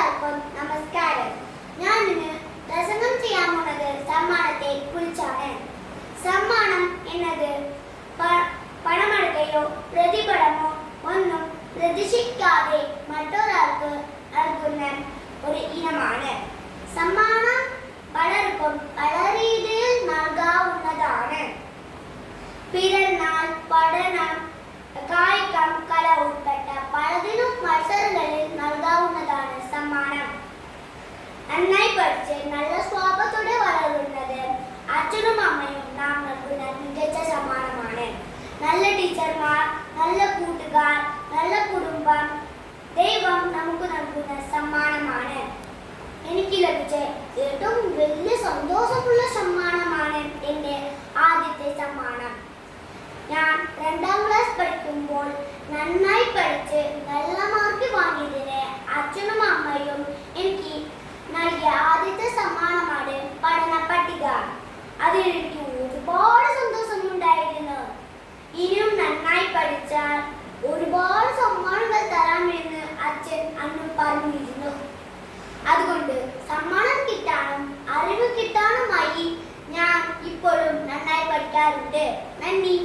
എല്ലാവർക്കും നമസ്കാരം. ഞാൻ ഇന്ന് പ്രസംഗം ചെയ്യാൻ പോകുന്നത് സമ്മാനത്തെ കുറിച്ചാണ്. സമ്മാനം എന്നത് പണമടക്കയോ പ്രതിഫലമോ ഒന്നും പ്രതീക്ഷിക്കാതെ മറ്റൊരാൾക്ക് നൽകുന്ന ഒരു ഇനമാണ്. സമ്മാനം പലർക്കും പല രീതിയിൽ നൽകാവുന്നതാണ്. പിറന്നാൾ, പഠനം, കായികം, കല ഉൾപ്പെട്ട പലതിനും മത്സരങ്ങളിൽ നൽകാവുന്നതാണ് സമ്മാനം. നന്നായി പഠിച്ച് നല്ല സ്വഭാവത്തോടെ വളരുന്നത് അച്ഛനും അമ്മയും നാം നൽകുന്ന മികച്ച സമ്മാനമാണ്. നല്ല ടീച്ചർമാർ, നല്ല കൂട്ടുകാർ, നല്ല കുടുംബം ദൈവം നമുക്ക് നൽകുന്ന സമ്മാനമാണ്. എനിക്ക് ലഭിച്ച ഏറ്റവും വലിയ സന്തോഷമുള്ള സമ്മാനമാണ് എൻ്റെ ആദ്യത്തെ സമ്മാനം. ഞാൻ 2ാം ക്ലാസ് പഠിക്കുമ്പോൾ നന്നായി പഠിച്ച് നല്ല മാർക്ക് വാങ്ങിയതിന് അച്ഛനും അമ്മയും എനിക്ക് നൽകിയ ആദ്യത്തെ സമ്മാനമാണ് പഠന പട്ടിക. അതിലെനിക്ക് ഒരുപാട് സന്തോഷമുണ്ടായിരുന്നു. ഇനിയും നന്നായി പഠിച്ചാൽ ഒരുപാട് സമ്മാനങ്ങൾ തരാമെന്ന് അച്ഛൻ അന്ന് പറഞ്ഞിരുന്നു. അതുകൊണ്ട് സമ്മാനം കിട്ടാനും അറിവ് കിട്ടാനുമായി ഞാൻ ഇപ്പോഴും നന്നായി പഠിക്കാറുണ്ട്. നന്ദി.